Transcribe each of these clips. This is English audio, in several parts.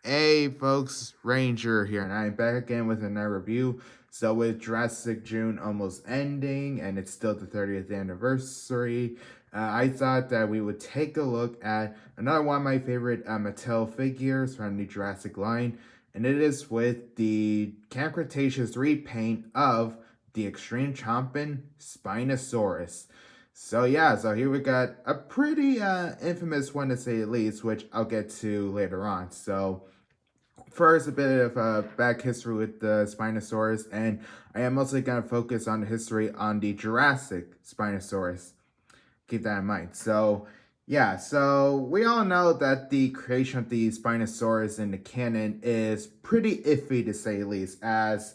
Hey folks, Ranger here, and I'm back again with another review. So with Jurassic June almost ending, and it's still the 30th anniversary, I thought that we would take a look at another one of my favorite Mattel figures from the Jurassic line, and it is with the Camp Cretaceous repaint of the Extreme Chompin' Spinosaurus. So yeah, so here we got a pretty infamous one to say the least, which I'll get to later on. So first, a bit of back history with the Spinosaurus, and I am mostly going to focus on the history on the Jurassic Spinosaurus. Keep that in mind. So, yeah, so we all know that the creation of the Spinosaurus in the canon is pretty iffy to say the least, as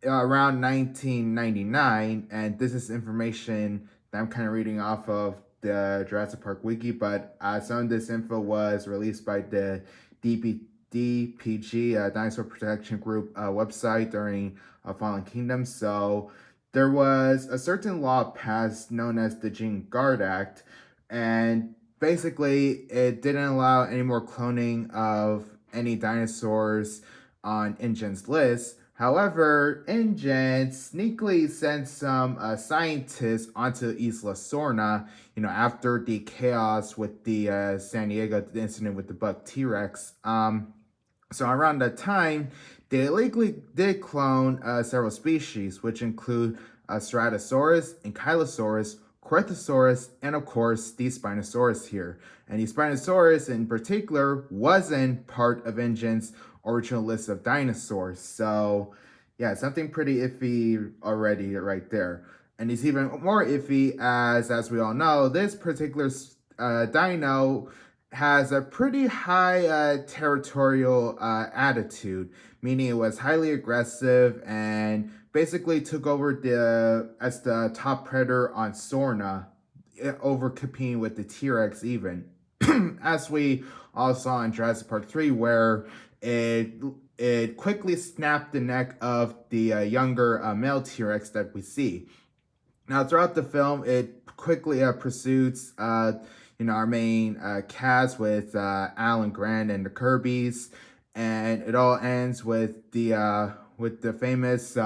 around 1999, and this is information that I'm kind of reading off of the Jurassic Park wiki, but some of this info was released by the DPG, Dinosaur Protection Group website during Fallen Kingdom. So there was a certain law passed known as the Gene Guard Act, and basically it didn't allow any more cloning of any dinosaurs on InGen's list. However, InGen sneakily sent some scientists onto Isla Sorna, after the chaos with the San Diego incident with the buck T-Rex. So around that time, they illegally did clone several species, which include Ceratosaurus, Ankylosaurus, Corythosaurus, and of course, the Spinosaurus here. And the Spinosaurus in particular wasn't part of InGen's original list of dinosaurs. So yeah, something pretty iffy already right there. And it's even more iffy as we all know, this particular dino has a pretty high territorial attitude, meaning it was highly aggressive and basically took over as the top predator on Sorna, over competing with the T-Rex even. As we all saw in Jurassic Park 3, where it quickly snapped the neck of the younger male T-Rex that we see. Now, throughout the film, it quickly pursues our main cast with Alan Grant and the Kirbys, and it all ends with the famous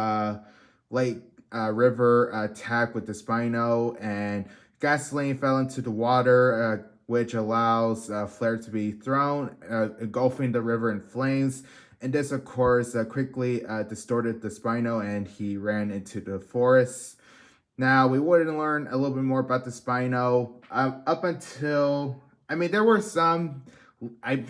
Lake River attack with the Spino, and gasoline fell into the water, which allows flare to be thrown, engulfing the river in flames. And this, of course, quickly distorted the Spino, and he ran into the forest. Now, we would learn a little bit more about the Spino up until, I'm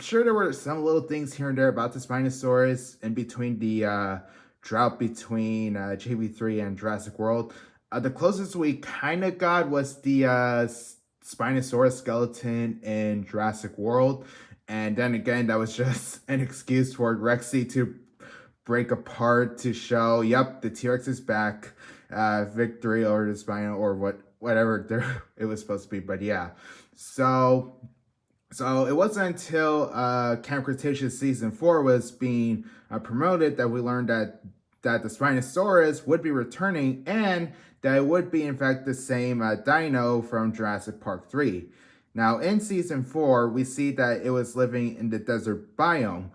sure there were some little things here and there about the Spinosaurus in between the drought between JB3 and Jurassic World. The closest we kind of got was the Spinosaurus skeleton in Jurassic World. And then again, that was just an excuse for Rexy to break apart to show, yep, the T-Rex is back. Victory over the Spino, or whatever it was supposed to be. But yeah, so it wasn't until Camp Cretaceous Season 4 was being promoted that we learned that the Spinosaurus would be returning, and that it would be in fact the same dino from Jurassic Park 3. Now in Season 4, we see that it was living in the desert biome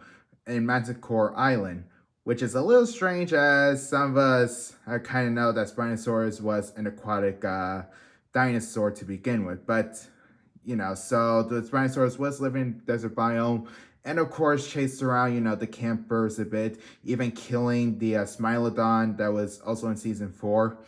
in Manticore Island, which is a little strange as some of us kind of know that Spinosaurus was an aquatic dinosaur to begin with. But, so the Spinosaurus was living in the desert biome, and of course chased around, the campers a bit, even killing the Smilodon that was also in Season 4.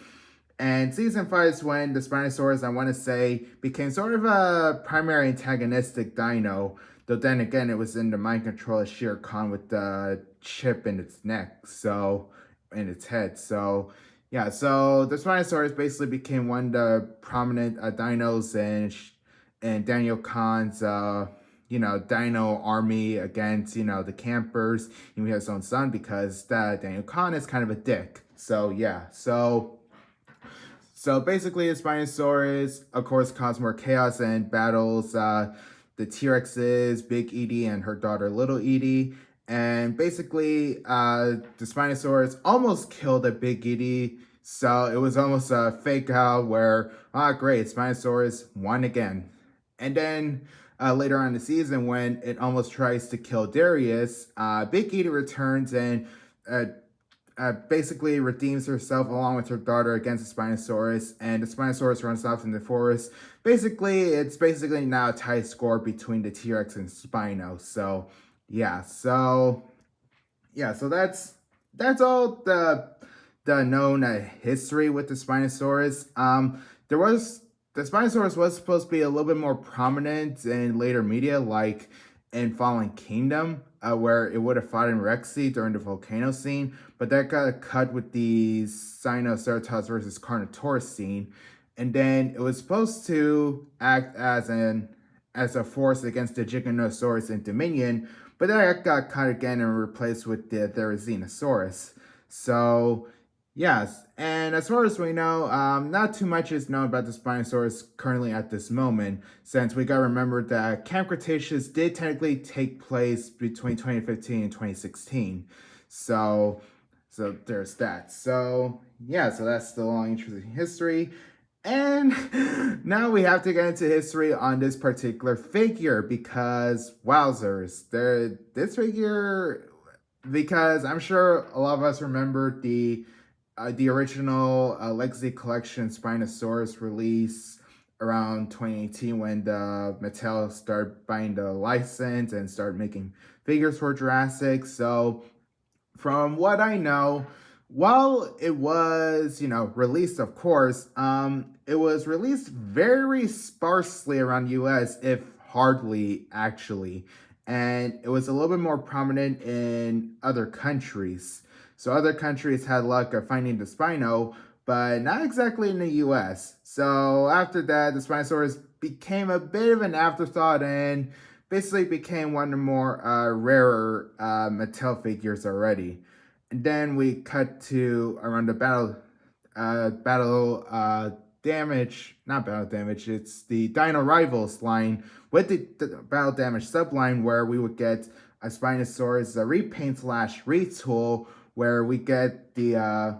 And Season 5 is when the Spinosaurus, I want to say, became sort of a primary antagonistic dino. Though then again, it was in the mind control of Shere Khan with the chip in its neck, in its head. So, yeah, so the Spinosaurus basically became one of the prominent dinos in Daniel Khan's, dino army against, the campers. And he has his own son because Daniel Khan is kind of a dick. So, yeah, so basically, the Spinosaurus, of course, caused more chaos and battles the T-Rexes, Big Edie and her daughter Little Edie. And basically, the Spinosaurus almost killed a Big Edie. So it was almost a fake out where, great, Spinosaurus won again. And then later on in the season when it almost tries to kill Darius, Big Edie returns and uh, basically redeems herself along with her daughter against the Spinosaurus, and the Spinosaurus runs off in the forest. It's basically now a tie score between the T-Rex and Spino. So that's all the known history with the Spinosaurus. There was the Spinosaurus was supposed to be a little bit more prominent in later media, like in Fallen Kingdom, where it would have fought in Rexy during the volcano scene, but that got cut with the Sinoceratops versus Carnotaurus scene, and then it was supposed to act as a force against the Giganotosaurus in Dominion, but that got cut again and replaced with the Therizinosaurus. So, yes, and as far as we know, not too much is known about the Spinosaurus currently at this moment, since we gotta remember that Camp Cretaceous did technically take place between 2015 and 2016. So there's that. So that's the long interesting history. And now we have to get into history on this particular figure because wowzers, this figure, because I'm sure a lot of us remember the original Legacy Collection Spinosaurus release around 2018 when the Mattel started buying the license and started making figures for Jurassic. So from what I know, while it was, released, of course, it was released very sparsely around US, if hardly actually. And it was a little bit more prominent in other countries. So other countries had luck of finding the Spino, but not exactly in the US. So after that, the Spinosaurus became a bit of an afterthought and basically became one of the more rarer Mattel figures already. And then we cut to around the not battle damage, it's the Dino Rivals line with the battle damage subline where we would get a Spinosaurus repaint / retool where we get the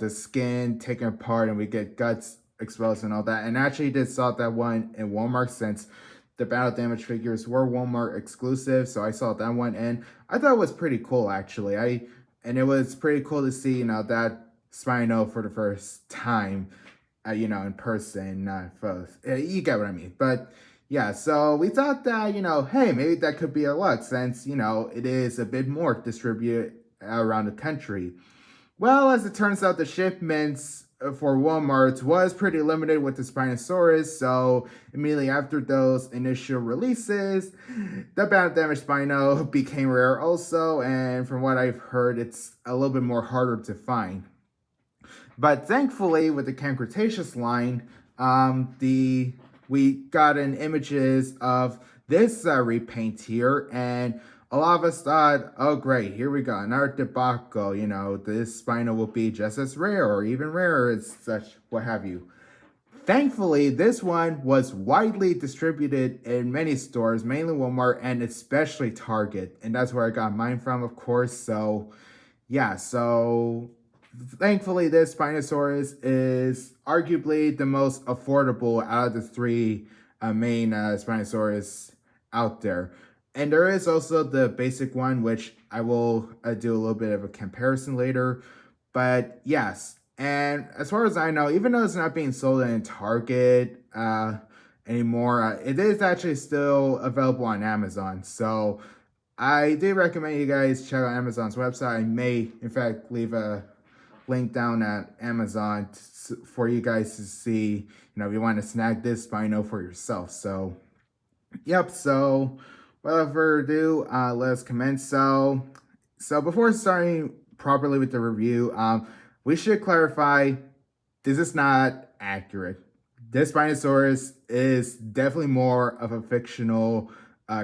skin taken apart and we get guts exposed and all that. And actually did saw that one in Walmart since the battle damage figures were Walmart exclusive. So I saw that one and I thought it was pretty cool actually. And it was pretty cool to see, that Spino for the first time, in person, not both. You get what I mean. But yeah, so we thought that, hey, maybe that could be a luck since, it is a bit more distributed around the country. Well, as it turns out, the shipments for Walmart was pretty limited with the Spinosaurus, so immediately after those initial releases, the battle damage Spino became rare also, and from what I've heard, it's a little bit more harder to find. But thankfully, with the Camp Cretaceous line, we got images of this repaint here, and a lot of us thought, oh great, here we go, another debacle, this Spino will be just as rare or even rarer as such, what have you. Thankfully, this one was widely distributed in many stores, mainly Walmart and especially Target, and that's where I got mine from, of course. So thankfully this Spinosaurus is arguably the most affordable out of the three main Spinosaurus out there. And there is also the basic one, which I will do a little bit of a comparison later. But yes, and as far as I know, even though it's not being sold in Target anymore, it is actually still available on Amazon. So I do recommend you guys check out Amazon's website. I may, in fact, leave a link down at Amazon for you guys to see, if you want to snag this Spino for yourself. So, yep, so without further ado, let's commence. So before starting properly with the review, we should clarify this is not accurate. This Spinosaurus is definitely more of a fictional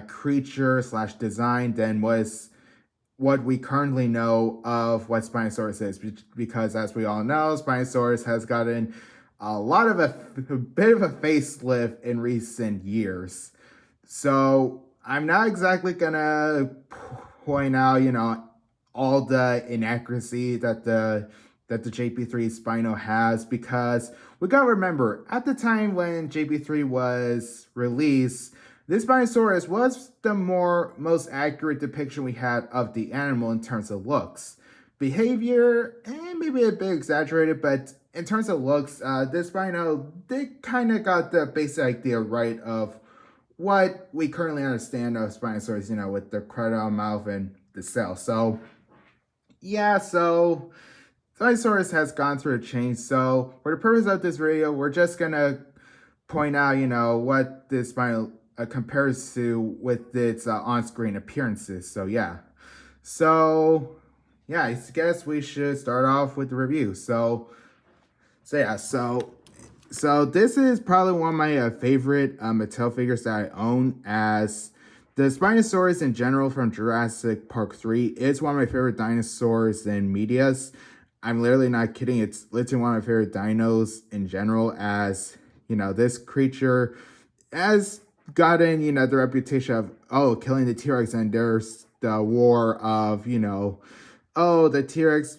creature / design than what we currently know of what Spinosaurus is, because as we all know, Spinosaurus has gotten a bit of a facelift in recent years. So I'm not exactly gonna point out, all the inaccuracy that the JP3 Spino has, because we gotta remember, at the time when JP3 was released, this Spinosaurus was the most accurate depiction we had of the animal in terms of looks. Behavior, maybe a bit exaggerated, but in terms of looks, this Spino did kind of got the basic idea right of what we currently understand of Spinosaurus, with the crocodile mouth and the cell. So, yeah, so Spinosaurus has gone through a change. So, for the purpose of this video, we're just gonna point out, what this Spino compares to with its on-screen appearances. So, yeah. So, yeah, I guess we should start off with the review. So this is probably one of my favorite Mattel figures that I own, as the Spinosaurus in general from Jurassic Park 3 is one of my favorite dinosaurs in medias. I'm literally not kidding. It's literally one of my favorite dinos in general, as, this creature has gotten, the reputation of, killing the T-Rex, and there's the war of, the T-Rex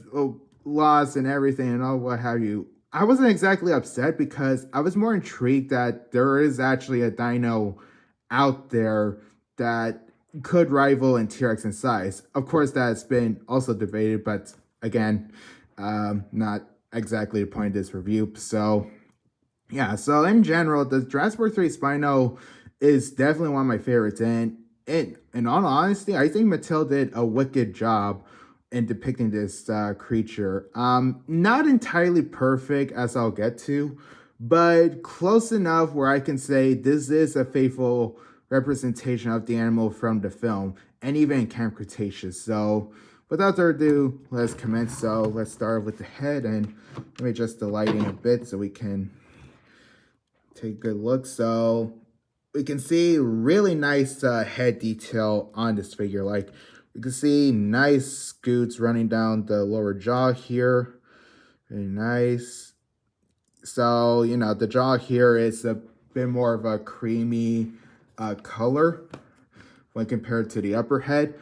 lost and everything and all what have you. I wasn't exactly upset because I was more intrigued that there is actually a dino out there that could rival in T-Rex in size. Of course, that's been also debated, but again, not exactly the point of this review. So, yeah, so in general, the Jurassic Park 3 Spino is definitely one of my favorites. And in all honesty, I think Mattel did a wicked job in depicting this creature. Not entirely perfect, as I'll get to, but close enough where I can say this is a faithful representation of the animal from the film, and even in Camp Cretaceous. So, without further ado, let's commence. So, let's start with the head, and let me adjust the lighting a bit so we can take a good look. So, we can see really nice head detail on this figure. Like, you can see nice scoots running down the lower jaw here. Very nice. So, the jaw here is a bit more of a creamy color when compared to the upper head.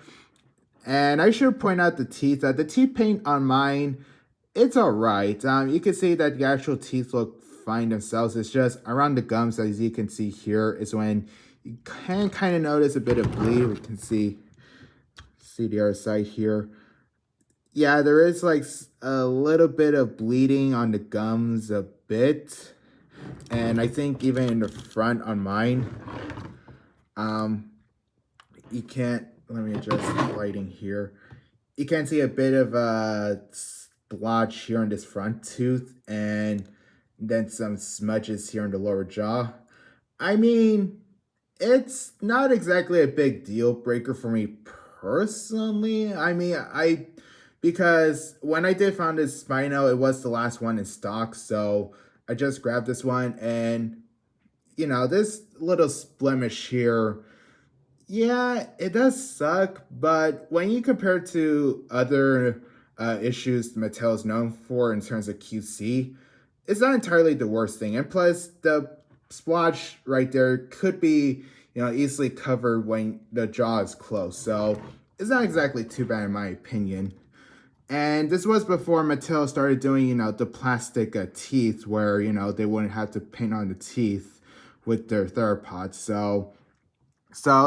And I should point out the teeth. The teeth paint on mine, it's alright. You can see that the actual teeth look fine themselves. It's just around the gums, as you can see here, is when you can kind of notice a bit of bleed. We can see the other side here. Yeah, there is like a little bit of bleeding on the gums a bit, and I think even in the front on mine. You can't, let me adjust the lighting here. You can see a bit of a splotch here on this front tooth, and then some smudges here on the lower jaw. I mean, it's not exactly a big deal breaker for me personally. I mean, because when I did find this Spino, it was the last one in stock, so I just grabbed this one, and this little blemish here, yeah, it does suck, but when you compare it to other issues Mattel is known for in terms of QC, it's not entirely the worst thing. And plus, the splotch right there could be, easily covered when the jaw is closed. So it's not exactly too bad in my opinion. And this was before Mattel started doing, the plastic teeth where, they wouldn't have to paint on the teeth with their theropods. So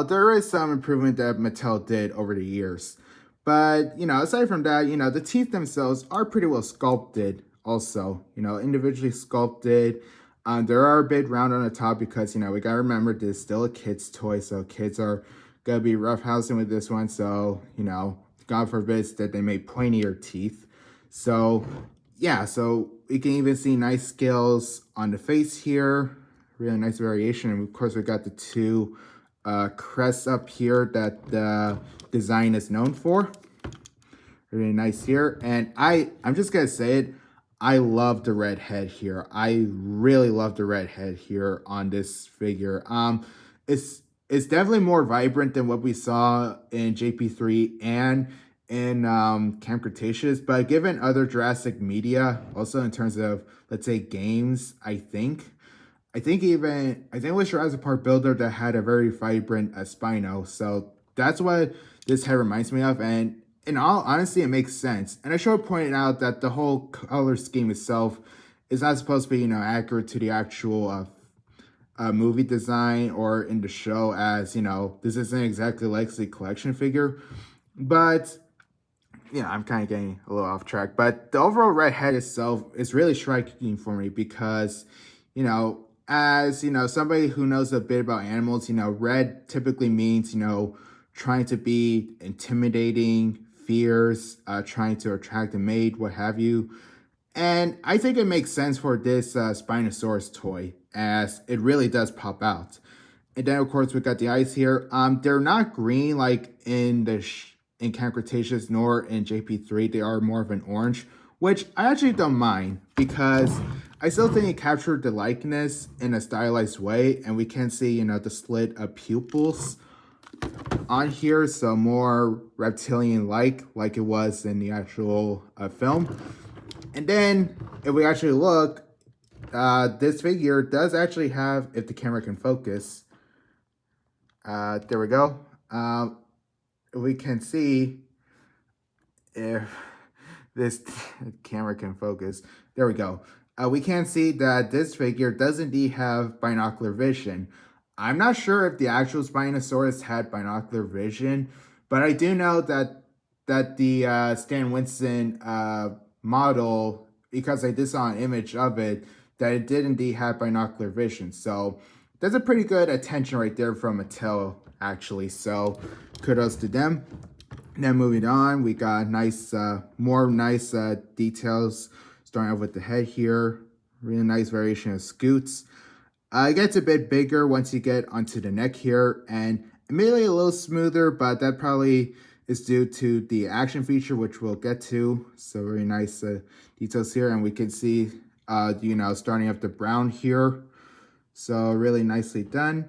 there is some improvement that Mattel did over the years. But, aside from that, the teeth themselves are pretty well sculpted also, individually sculpted. There are a bit round on the top because, we gotta remember this is still a kid's toy, so kids are gonna be roughhousing with this one. So, God forbids that they make pointier teeth. So, yeah, so you can even see nice scales on the face here. Really nice variation. And of course, we got the two crests up here that the design is known for. Really nice here. And I'm just gonna say it, I love the red head here. I really love the red head here on this figure. It's definitely more vibrant than what we saw in JP3 and in Camp Cretaceous, but given other Jurassic media, also in terms of, let's say, games, I think it was Jurassic Park Builder that had a very vibrant Spino. So that's what this head reminds me of, and in all honesty, it makes sense. And I should point out that the whole color scheme itself is not supposed to be, accurate to the actual movie design or in the show, as you know, this isn't exactly Legacy Collection figure, but yeah, I'm kind of getting a little off track. But the overall red head itself is really striking for me because, you know, as you know, somebody who knows a bit about animals, you know, red typically means, you know, trying to be intimidating, fears, trying to attract a mate, what have you. And I think it makes sense for this Spinosaurus toy, as it really does pop out. And then of course we got the eyes here. They're not green like in the in Camp Cretaceous nor in JP3. They are more of an orange, which I actually don't mind because I still think it captured the likeness in a stylized way, and we can see, you know, the slit of pupils on here, so more reptilian-like, like it was in the actual film. And then, if we actually look, this figure does actually have, if the camera can focus, there we go. We can see, if this camera can focus, there we go. We can see that this figure does indeed have binocular vision. I'm not sure if the actual Spinosaurus had binocular vision, but I do know that the Stan Winston model, because I did saw an image of it, that it did indeed have binocular vision. So that's a pretty good attention right there from Mattel, actually. So kudos to them. And then moving on, we got nice, more nice details. Starting off with the head here, really nice variation of scoots. It gets a bit bigger once you get onto the neck here, and immediately a little smoother, but that probably is due to the action feature, which we'll get to. So very nice details here, and we can see, you know, starting up the brown here. So really nicely done.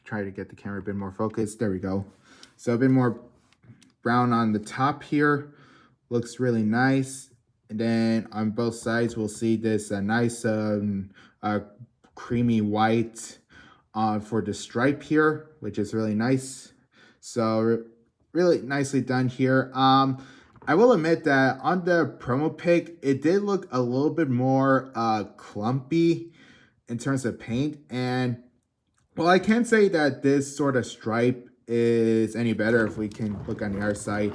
Try to get the camera a bit more focused. There we go. So a bit more brown on the top here. Looks really nice. And then on both sides, we'll see this nice creamy white for the stripe here, which is really nice. So really nicely done here. I will admit that on the promo pic, it did look a little bit more clumpy in terms of paint. And well, I can't say that this sort of stripe is any better if we can look on the other side.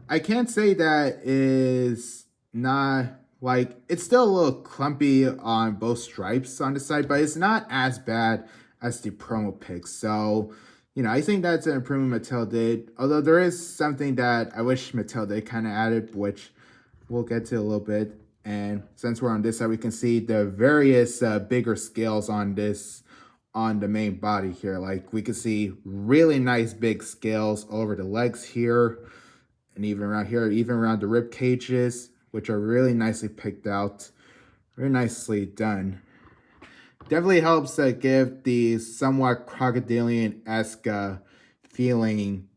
I can't say that is not, like, it's still a little clumpy on both stripes on the side, but it's not as bad as the promo pic. So, you know, I think that's an improvement Mattel did. Although there is something that I wish Mattel did kind of added, which we'll get to a little bit. And since we're on this side, we can see the various bigger scales on this, on the main body here. Like, we can see really nice big scales over the legs here. And even around here, even around the rib cages, which are really nicely picked out. Very nicely done. Definitely helps give the somewhat crocodilian-esque feeling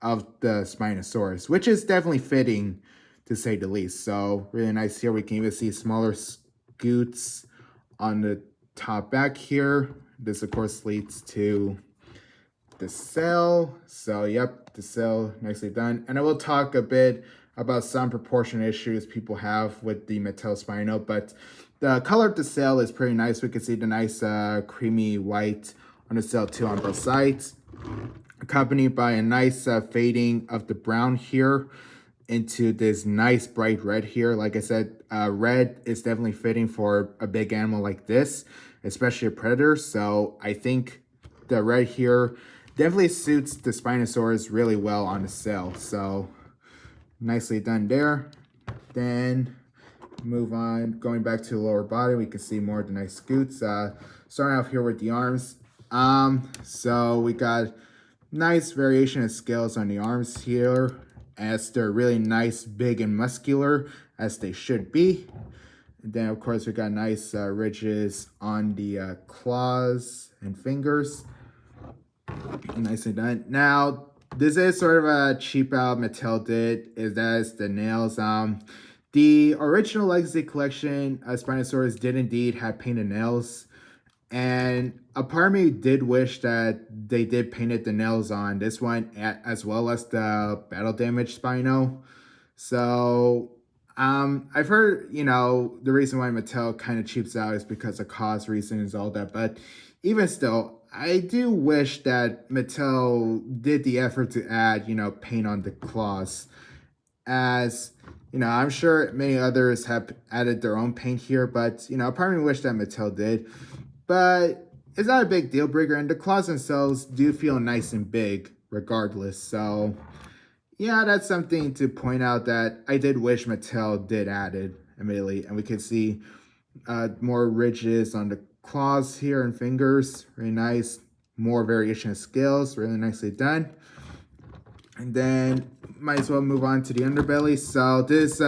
of the Spinosaurus, which is definitely fitting, to say the least. So really nice here. We can even see smaller scoots on the top back here. This, of course, leads to the cell. So yep, the cell, nicely done. And I will talk a bit about some proportion issues people have with the Mattel Spino, but the color of the cell is pretty nice. We can see the nice creamy white on the cell too on both sides, accompanied by a nice fading of the brown here into this nice bright red here. Like I said, red is definitely fitting for a big animal like this, especially a predator. So I think the red here definitely suits the Spinosaurus really well on the cell. So nicely done there. Then move on, going back to the lower body, we can see more of the nice scoots. Starting off here with the arms. So we got nice variation of scales on the arms here, as they're really nice, big, and muscular, as they should be. And then, of course, we got nice ridges on the claws and fingers. Nicely done. Now, this is sort of a cheap out Mattel did, is the nails. The original Legacy Collection Spinosaurus did indeed have painted nails, and a part of me did wish that they did painted the nails on this one as well as the battle damage Spino. So I've heard, the reason why Mattel kind of cheaps out is because of cost reasons, all that. But even still, I do wish that Mattel did the effort to add, paint on the claws. As I'm sure many others have added their own paint here, but I probably wish that Mattel did. But it's not a big deal breaker, and the claws themselves do feel nice and big, regardless. So yeah, that's something to point out that I did wish Mattel did added immediately, and we can see more ridges on the claws here and fingers, really nice. More variation of scales, really nicely done. And then might as well move on to the underbelly. So this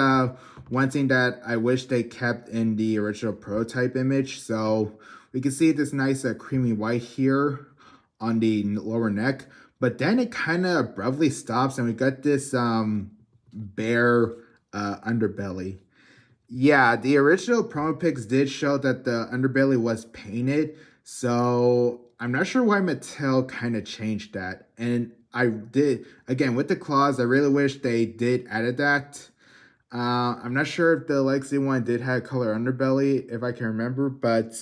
one thing that I wish they kept in the original prototype image. So we can see this nice creamy white here on the lower neck, but then it kind of abruptly stops and we got this bare underbelly. Yeah, the original promo pics did show that the underbelly was painted, so I'm not sure why Mattel kind of changed that. And I did, again, with the claws, I really wish they did edit that. I'm not sure if the Legacy one did have color underbelly, if I can remember, but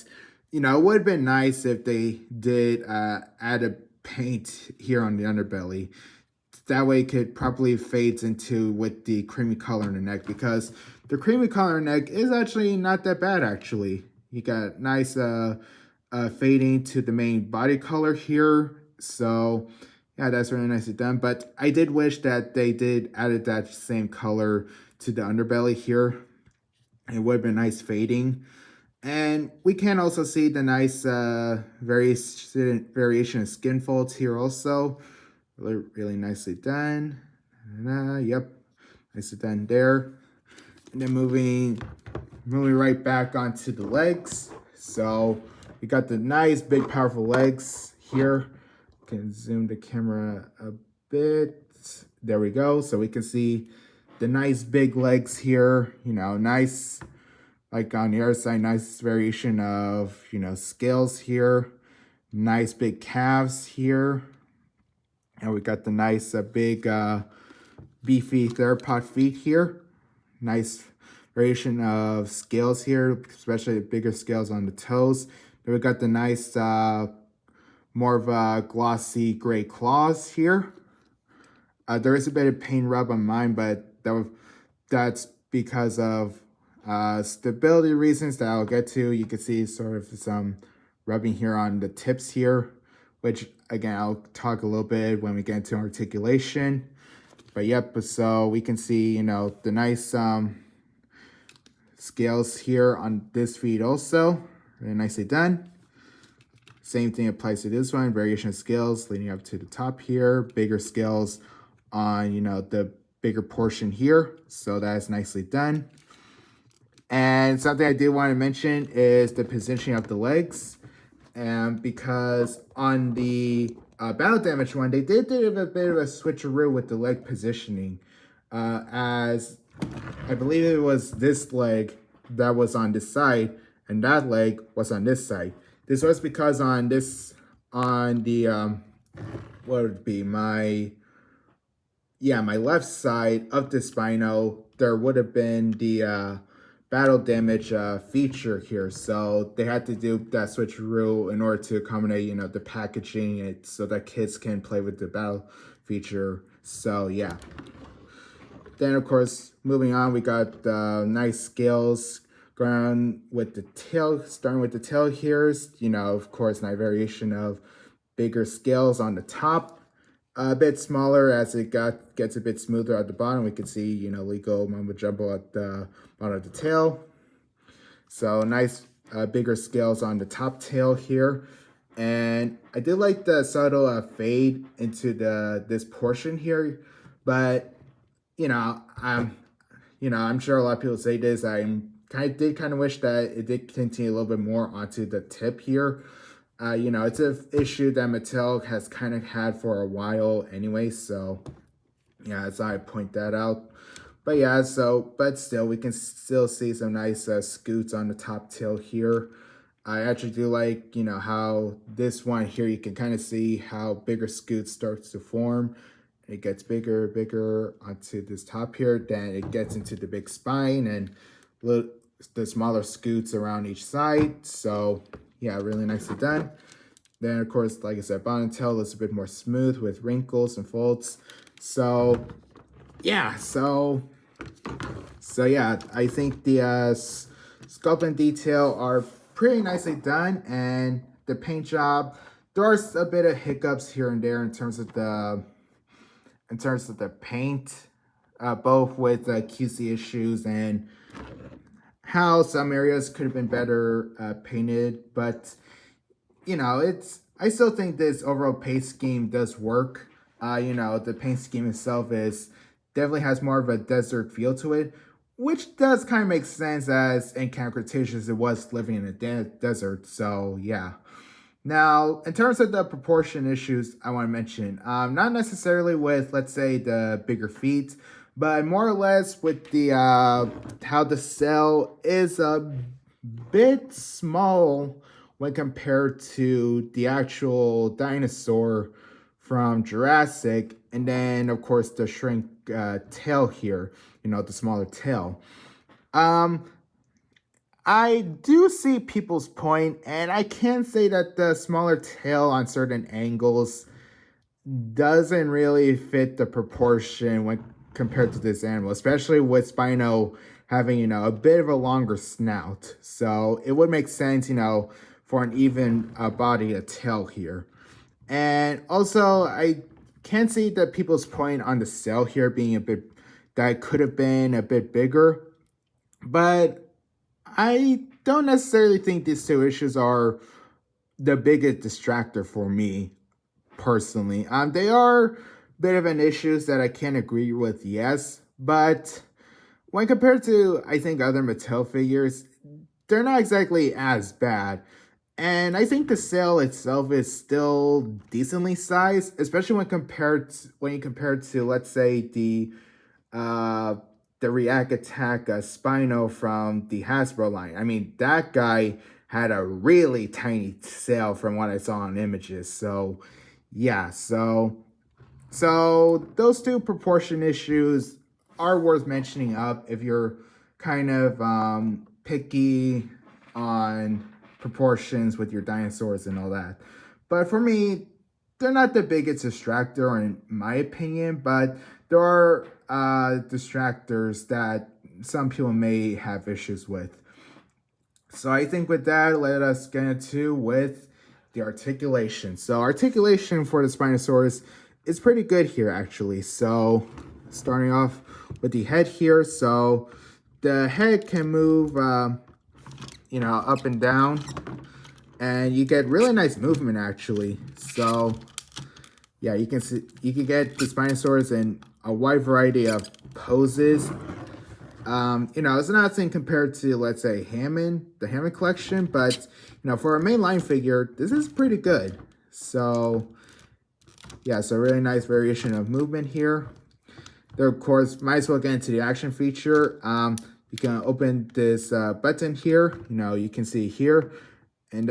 it would have been nice if they did add a paint here on the underbelly. That way it could properly fades into with the creamy color in the neck, because the creamy color in the neck is actually not that bad actually. You got nice fading to the main body color here. So yeah, that's really nicely done. But I did wish that they did added that same color to the underbelly here. It would have been nice fading. And we can also see the nice variation of skin folds here also. Really nicely done. Yep, nicely done there. And then moving right back onto the legs. So we got the nice big powerful legs here. Can zoom the camera a bit. There we go. So we can see the nice big legs here. Nice, like on the other side, nice variation of scales here. Nice big calves here. And we got the nice big beefy theropod feet here. Nice variation of scales here, especially the bigger scales on the toes. Then we got the nice more of a glossy gray claws here. There is a bit of paint rub on mine, but that's because of stability reasons that I'll get to. You can see sort of some rubbing here on the tips here, which again, I'll talk a little bit when we get into articulation. But yep, so we can see, the nice scales here on this feet also. Really nicely done. Same thing applies to this one. Variation of scales leading up to the top here. Bigger scales on, the bigger portion here. So that's nicely done. And something I did want to mention is the positioning of the legs. And because on the battle damage one, they did a bit of a switcheroo with the leg positioning. As I believe it was this leg that was on this side, and that leg was on this side. This was because on the, what would it be, my left side of the Spino, there would have been the battle damage feature here. So they had to do that switcheroo in order to accommodate, the packaging it so that kids can play with the battle feature. So yeah. Then of course, moving on, we got nice scales going with the tail, starting with the tail here. Of course, nice variation of bigger scales on the top. A bit smaller as it gets a bit smoother at the bottom. We can see, legal mumbo jumbo at the bottom of the tail. So nice bigger scales on the top tail here. And I did like the subtle fade into this portion here, but I'm sure a lot of people say this. I did kind of wish that it did continue a little bit more onto the tip here. It's an issue that Mattel has kind of had for a while anyway, so yeah, so I point that out. But yeah, but still, we can still see some nice scoots on the top tail here. I actually do like, how this one here, you can kind of see how bigger scoots starts to form. It gets bigger onto this top here. Then it gets into the big spine and the smaller scoots around each side. So yeah, really nicely done. Then of course, like I said, bottom tail is a bit more smooth with wrinkles and folds. So yeah, so yeah, I think the sculpt and detail are pretty nicely done, and the paint job, there's a bit of hiccups here and there in terms of the paint, both with QC issues and how some areas could have been better painted. But you know, I still think this overall paint scheme does work. You know, the paint scheme itself is definitely has more of a desert feel to it, which does kind of make sense as in Camp Cretaceous it was living in a desert. So yeah. Now, in terms of the proportion issues I want to mention, not necessarily with, let's say, the bigger feet, but more or less with the how the cell is a bit small when compared to the actual dinosaur from Jurassic, and then of course the shrink tail here, you know, the smaller tail. I do see people's point, and I can say that the smaller tail on certain angles doesn't really fit the proportion when compared to this animal, especially with Spino having, you know, a bit of a longer snout. So it would make sense, you know, for an even body tail here. And also, I can see that people's point on the cell here being a bit, that could have been a bit bigger. But I don't necessarily think these two issues are the biggest distractor for me personally. They are a bit of an issues that I can't agree with, yes, but when compared to, I think, other Mattel figures, they're not exactly as bad. And I think the sail itself is still decently sized, especially when you compare it to, let's say, the React Attack Spino from the Hasbro line. I mean, that guy had a really tiny sail from what I saw on images. So yeah, so those two proportion issues are worth mentioning up if you're kind of picky on proportions with your dinosaurs and all that. But for me, they're not the biggest distractor in my opinion, but there are distractors that some people may have issues with. So I think with that, let us get into with the articulation. So articulation for the Spinosaurus is pretty good here actually. So starting off with the head here. So the head can move, you know, up and down, and you get really nice movement actually. So yeah, you can get the Spinosaurus in a wide variety of poses. You know, it's nothing compared to, let's say, the Hammond collection, but you know, for a mainline figure, this is pretty good. So yeah, so really nice variation of movement here. There, of course, might as well get into the action feature. You can open this button here. You know, you can see here, and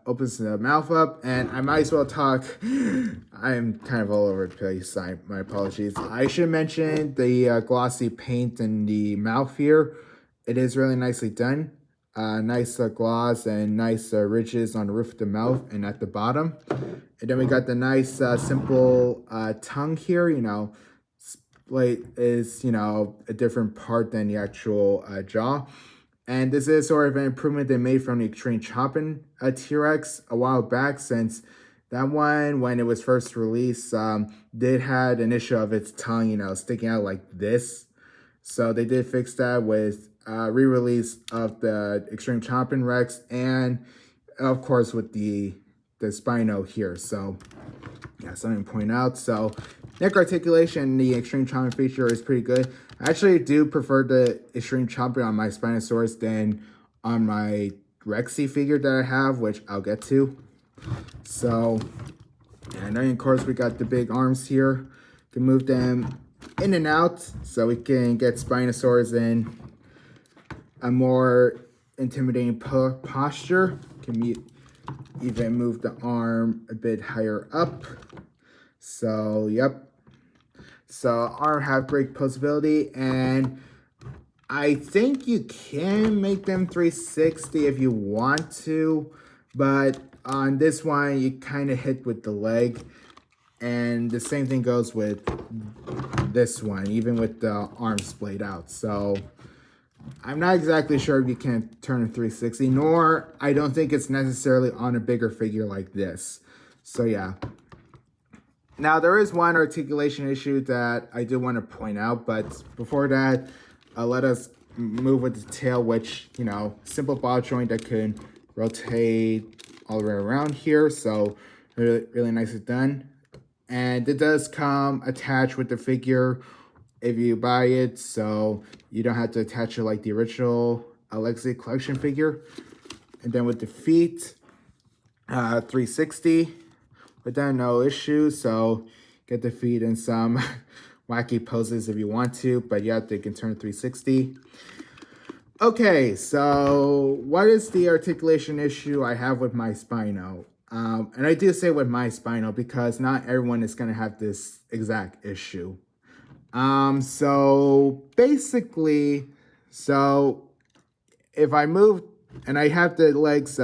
opens the mouth up. And I might as well talk. I'm kind of all over the place. My apologies. I should mention the glossy paint in the mouth here. It is really nicely done. Nice gloss and nice ridges on the roof of the mouth and at the bottom. And then we got the nice simple tongue here. You know, split is, you know, a different part than the actual jaw. And this is sort of an improvement they made from the Extreme Chopping T-Rex a while back, since that one, when it was first released, did had an issue of its tongue, you know, sticking out like this. So they did fix that with re-release of the Extreme Chopping Rex, and of course with the Spino here. So yeah, something to point out. So neck articulation, the Extreme Chopping feature is pretty good. I actually do prefer the Extreme Chopping on my Spinosaurus than on my Rexy figure that I have, which I'll get to. So, and then of course we got the big arms here. Can move them in and out so we can get Spinosaurus in a more intimidating posture. Can even move the arm a bit higher up. So, yep. So arm have great posability, and I think you can make them 360 if you want to, but on this one you kind of hit with the leg, and the same thing goes with this one, even with the arm splayed out. So I'm not exactly sure if you can turn a 360, nor I don't think it's necessarily on a bigger figure like this. So yeah. Now there is one articulation issue that I do want to point out, but before that, let us move with the tail, which, you know, simple ball joint that can rotate all the way around here. So really, really nicely done. And it does come attached with the figure if you buy it, so you don't have to attach it like the original Legacy Collection figure. And then with the feet, 360, but then no issues. So get the feet in some wacky poses if you want to, but yeah, they can turn 360. Okay, so what is the articulation issue I have with my Spino? And I do say with my Spino because not everyone is going to have this exact issue. So basically, if I move and I have the legs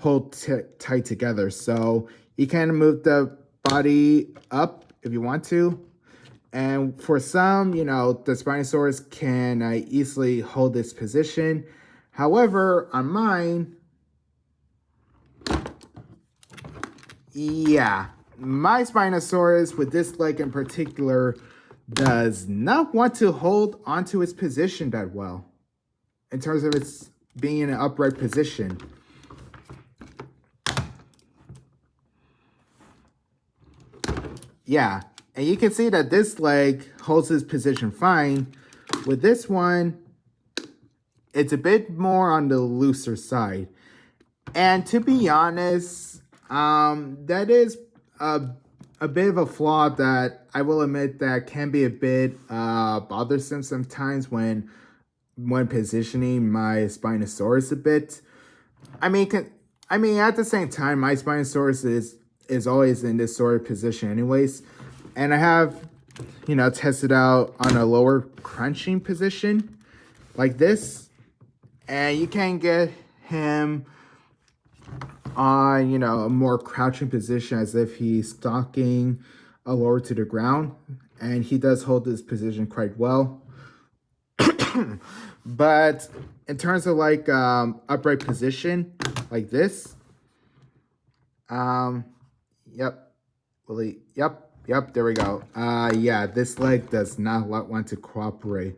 hold tight together, so you can move the body up if you want to. And for some, you know, the Spinosaurus can easily hold this position. However, on mine, yeah, my Spinosaurus with this leg in particular does not want to hold onto its position that well in terms of its being in an upright position. Yeah, and you can see that this leg holds its position fine. With this one, it's a bit more on the looser side. And to be honest, that is a bit of a flaw that I will admit that can be a bit bothersome sometimes when positioning my Spinosaurus a bit. I mean, at the same time, my Spinosaurus is always in this sort of position anyways. And I have, you know, tested out on a lower crunching position like this. And you can get him on, you know, a more crouching position as if he's stalking lower to the ground. And he does hold this position quite well. But in terms of like upright position like this, yep, really, yep, there we go. Yeah, this leg does not want to cooperate.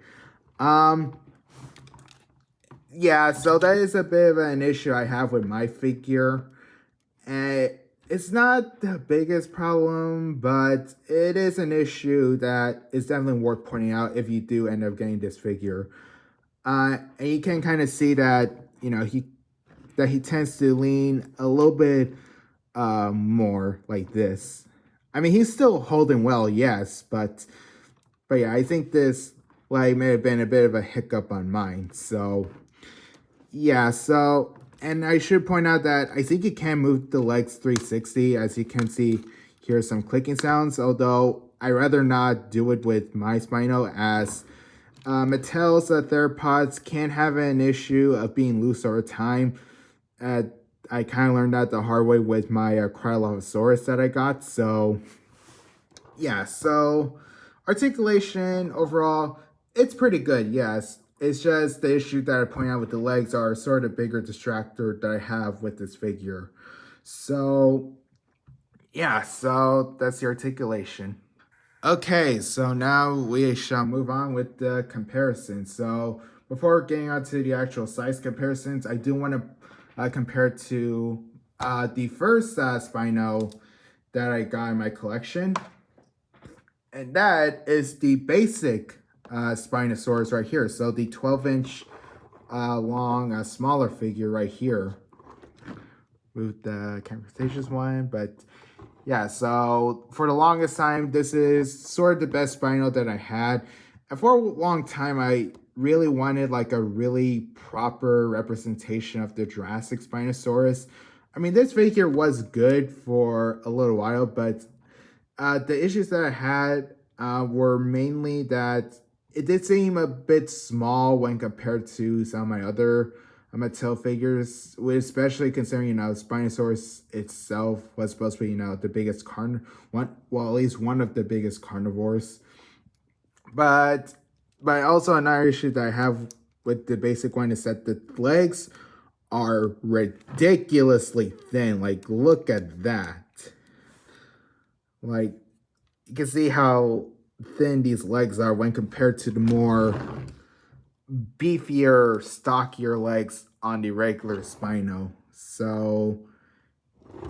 Yeah, so that is a bit of an issue I have with my figure. And it's not the biggest problem, but it is an issue that is definitely worth pointing out if you do end up getting this figure. And you can kind of see that, you know, he tends to lean a little bit more like this. I mean, he's still holding well, yes, but yeah, I think this like may have been a bit of a hiccup on mine. So yeah, so, and I should point out that I think you can move the legs 360. As you can see, here are some clicking sounds, although I rather not do it with my Spino, as Mattel's theropods can have an issue of being loose over time. I kind of learned that the hard way with my Cryolophosaurus that I got. So yeah, so articulation overall, it's pretty good, yes. It's just the issue that I point out with the legs are sort of bigger distractor that I have with this figure. So yeah, so that's the articulation. Okay, so now we shall move on with the comparison. So before getting on to the actual size comparisons, I do want to compare it to the first Spino that I got in my collection. And that is the basic Spinosaurus right here. So the 12-inch long, smaller figure right here. With the Cretaceous one, but yeah, so for the longest time, this is sort of the best Spino that I had. And for a long time, I really wanted like a really proper representation of the Jurassic Spinosaurus. I mean, this figure was good for a little while, but the issues that I had were mainly that it did seem a bit small when compared to some of my other Mattel figures, especially considering, Spinosaurus itself was supposed to be, the biggest at least one of the biggest carnivores. But also another issue that I have with the basic one is that the legs are ridiculously thin. Like, look at that. Like, you can see how thin these legs are when compared to the more beefier, stockier legs on the regular Spino. So,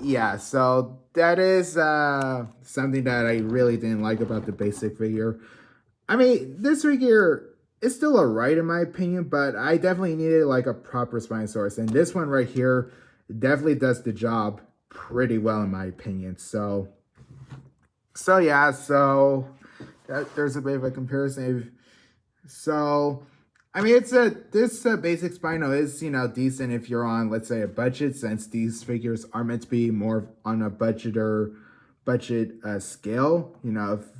yeah, so that is something that I really didn't like about the basic figure. I mean, this figure is still alright in my opinion, but I definitely needed like a proper Spinosaurus. And this one right here definitely does the job pretty well in my opinion. So yeah, there's a bit of a comparison. So, I mean, this basic Spino is, decent if you're on, let's say, a budget, since these figures are meant to be more on a budget scale,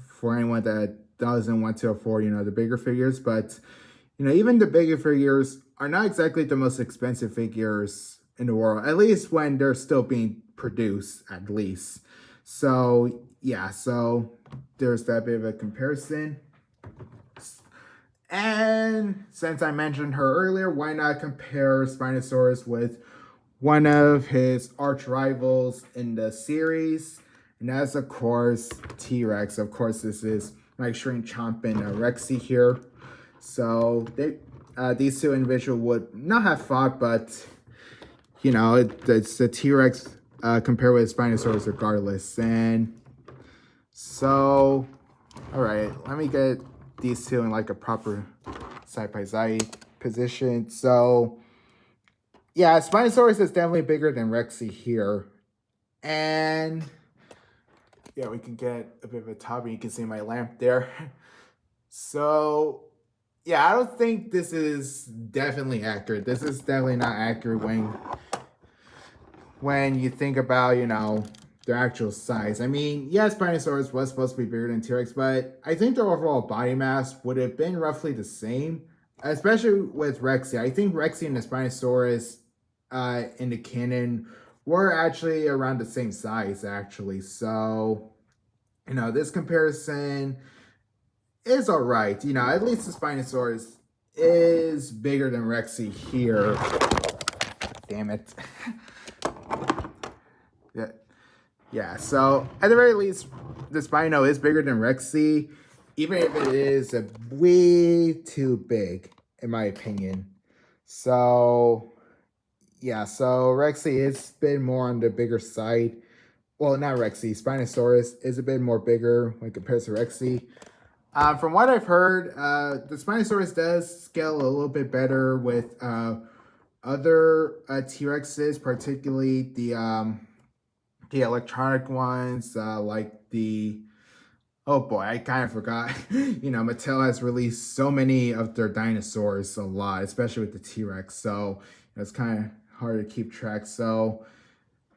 for anyone that doesn't want to afford, the bigger figures. But, even the bigger figures are not exactly the most expensive figures in the world, at least when they're still being produced, at least. So, yeah, so there's that bit of a comparison. And since I mentioned her earlier, why not compare Spinosaurus with one of his arch rivals in the series? And that's, of course, T-Rex. Of course, this is my Shrink Chomp and Rexy here. So these two individuals would not have fought, but, it's the T-Rex compared with Spinosaurus regardless. And so, all right, let me get these two in like a proper side-by-side position. So, yeah, Spinosaurus is definitely bigger than Rexy here. And, yeah, we can get a bit of a top, and you can see my lamp there. So, yeah, I don't think this is definitely accurate. This is definitely not accurate when you think about, their actual size. I mean, yes, Spinosaurus was supposed to be bigger than T-Rex, but I think their overall body mass would have been roughly the same, especially with Rexy. I think Rexy and the Spinosaurus in the canon were actually around the same size, actually. So, this comparison is all right. At least the Spinosaurus is bigger than Rexy here. Damn it. Yeah. Yeah, so at the very least, the Spino is bigger than Rexy, even if it is way too big, in my opinion. So, yeah, so Rexy is a bit more on the bigger side. Well, not Rexy, Spinosaurus is a bit more bigger when compared to Rexy. From what I've heard, the Spinosaurus does scale a little bit better with other T-Rexes, particularly the electronic ones, like oh boy, I kind of forgot. Mattel has released so many of their dinosaurs a lot, especially with the T-Rex. So it's kind of hard to keep track. So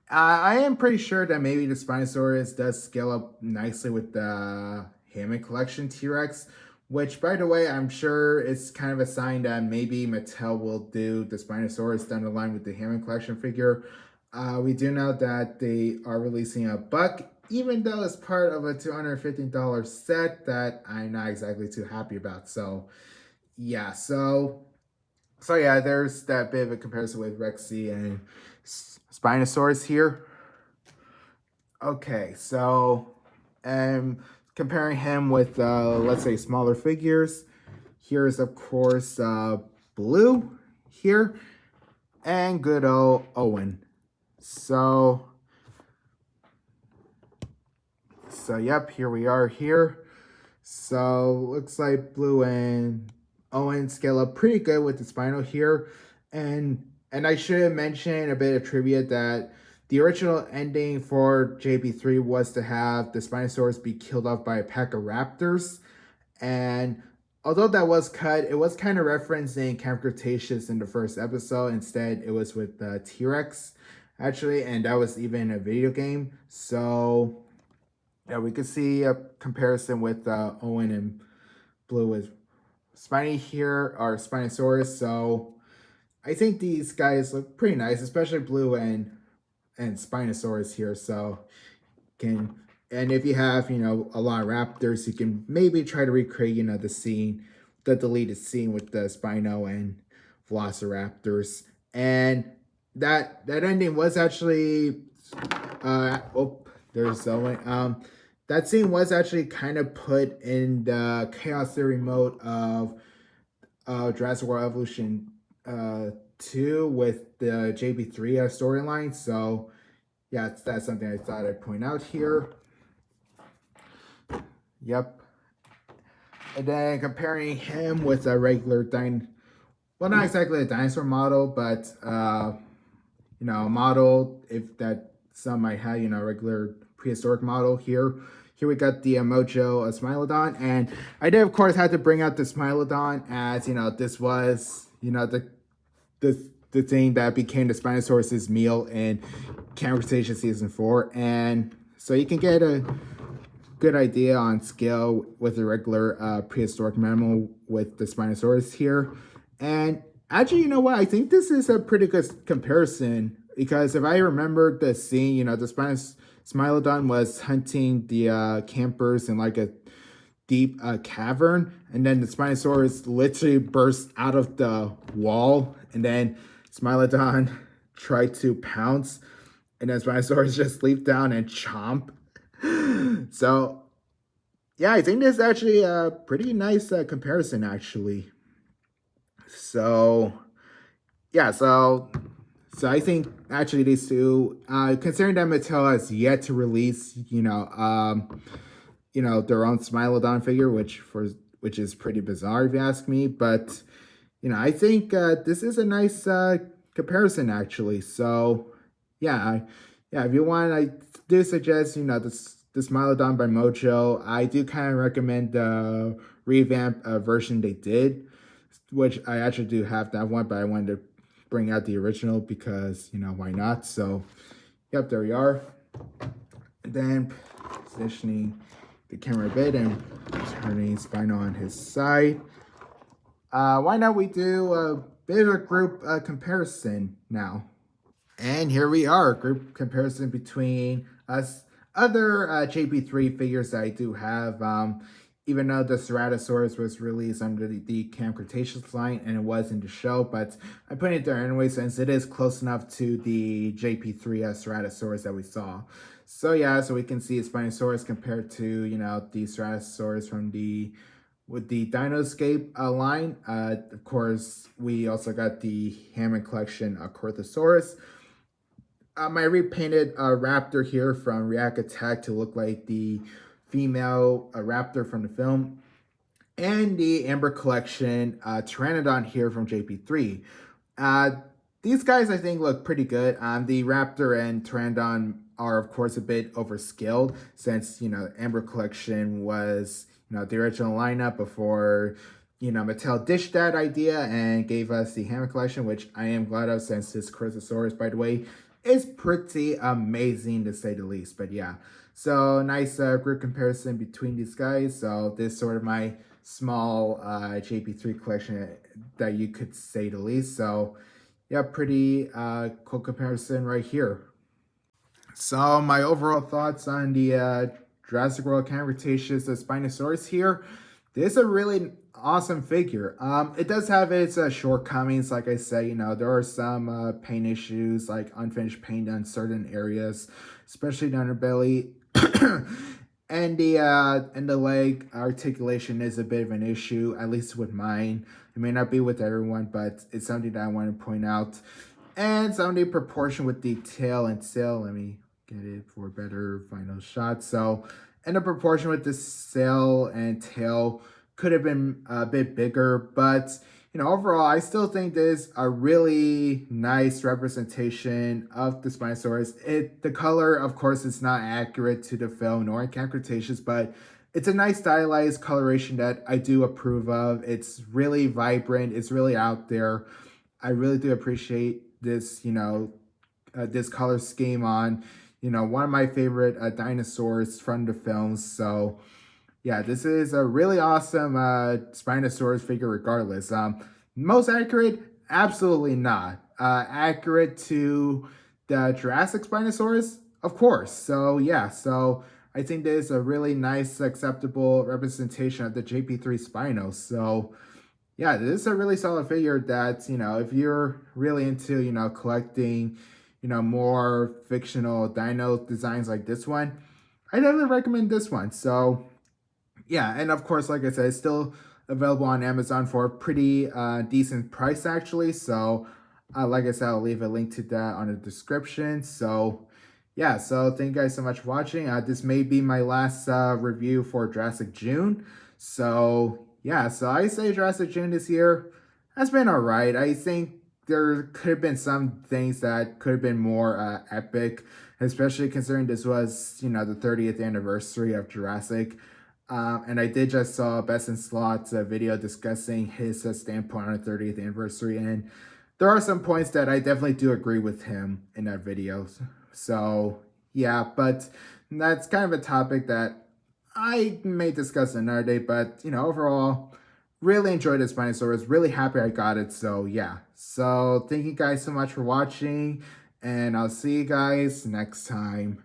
I am pretty sure that maybe the Spinosaurus does scale up nicely with the Hammond Collection T-Rex, which, by the way, I'm sure it's kind of a sign that maybe Mattel will do the Spinosaurus down the line with the Hammond Collection figure. We do know that they are releasing a buck, even though it's part of a $250 set that I'm not exactly too happy about. So, yeah, so yeah, there's that bit of a comparison with Rexy and Spinosaurus here. Okay, so comparing him with, let's say, smaller figures. Here's, of course, Blue here, and good old Owen. So, yep, here we are here. So, looks like Blue and Owen scale up pretty good with the Spino here. And I should mention a bit of trivia that the original ending for JB3 was to have the Spinosaurus be killed off by a pack of raptors. And although that was cut, it was kind of referencing Camp Cretaceous in the first episode. Instead, it was with the T-Rex, actually, and that was even a video game. So, Yeah, we could see a comparison with Owen and Blue with Spiny here, or Spinosaurus. So I think these guys look pretty nice, especially Blue and Spinosaurus here. So can and if you have a lot of raptors, you can maybe try to recreate the scene, the deleted scene with the Spino and Velociraptors, and that ending was actually oh, there's Owen. That scene was actually kind of put in the chaos theory mode of Jurassic World Evolution 2 with the JP3 storyline. So yeah, that's something I thought I'd point out here. Yep. And then comparing him with a regular well, not exactly a dinosaur model, but a model if that some might have, a regular prehistoric model here. Here we got the Mojo Smilodon, and I did of course have to bring out the Smilodon as this was the thing that became the Spinosaurus' meal in Camp Cretaceous Season 4. And so you can get a good idea on scale with a regular prehistoric mammal with the Spinosaurus here. And actually, you know what? I think this is a pretty good comparison because if I remember the scene, the Smilodon was hunting the campers in like a deep cavern, and then the Spinosaurus literally burst out of the wall, and then Smilodon tried to pounce, and then Spinosaurus just leaped down and chomp. So, yeah, I think this is actually a pretty nice comparison, actually. So, yeah, so I think actually these two, considering that Mattel has yet to release, their own Smilodon figure, which is pretty bizarre if you ask me. But I think this is a nice comparison actually. So yeah, if you want, I do suggest the Smilodon by Mojo. I do kind of recommend the revamp version they did, which I actually do have that one, but I wanted to bring out the original because why not? So yep, there we are. And then positioning the camera a bit and turning Spino on his side. Why not we do a bit of a group comparison now? And here we are, group comparison between us other JP3 figures that I do have. Even though the Ceratosaurus was released under the Camp Cretaceous line and it was in the show, but I put it there anyway since it is close enough to the JP3 Ceratosaurus that we saw. So yeah, so we can see a Spinosaurus compared to, the Ceratosaurus from the Dinoscape line. Of course, we also got the Hammond Collection Corthosaurus. I repainted a raptor here from React Attack to look like the female raptor from the film, and the Amber Collection Pteranodon here from JP3. These guys I think look pretty good. The raptor and Pteranodon are of course a bit overscaled since Amber Collection was the original lineup before Mattel dished that idea and gave us the Hammer Collection, which I am glad of since this Corthosaurus, by the way, is pretty amazing to say the least. But yeah, so nice group comparison between these guys. So this is sort of my small JP3 collection that you could say the least. So yeah, pretty cool comparison right here. So my overall thoughts on the Jurassic World Camp Cretaceous Spinosaurus here. This is a really awesome figure. It does have its shortcomings. Like I said, there are some paint issues, like unfinished paint on certain areas, especially the underbelly. and the leg articulation is a bit of an issue, at least with mine. It may not be with everyone, but it's something that I want to point out. And some of the proportion with the tail and sail. Let me get it for a better final shot. So, and the proportion with the sail and tail could have been a bit bigger, but overall, I still think this is a really nice representation of the Spinosaurus. The color, of course, is not accurate to the film nor in Camp Cretaceous, but it's a nice stylized coloration that I do approve of. It's really vibrant. It's really out there. I really do appreciate this, this color scheme on, one of my favorite dinosaurs from the films. So yeah, this is a really awesome Spinosaurus figure regardless. Most accurate? Absolutely not. Accurate to the Jurassic Spinosaurus? Of course. So yeah, so I think this is a really nice, acceptable representation of the JP3 Spino. So yeah, this is a really solid figure that, if you're really into, collecting, more fictional dino designs like this one, I definitely recommend this one. So yeah, and of course, like I said, it's still available on Amazon for a pretty decent price actually. So like I said, I'll leave a link to that on the description. So yeah, so thank you guys so much for watching. This may be my last review for Jurassic June. So yeah, so I say Jurassic June this year has been all right. I think there could have been some things that could have been more epic, especially considering this was, the 30th anniversary of Jurassic. And I did just saw Best in Slots video discussing his standpoint on the 30th anniversary, and there are some points that I definitely do agree with him in that video. So yeah, but that's kind of a topic that I may discuss another day. But overall, really enjoyed this Spinosaurus. Really happy I got it. So yeah. So thank you guys so much for watching, and I'll see you guys next time.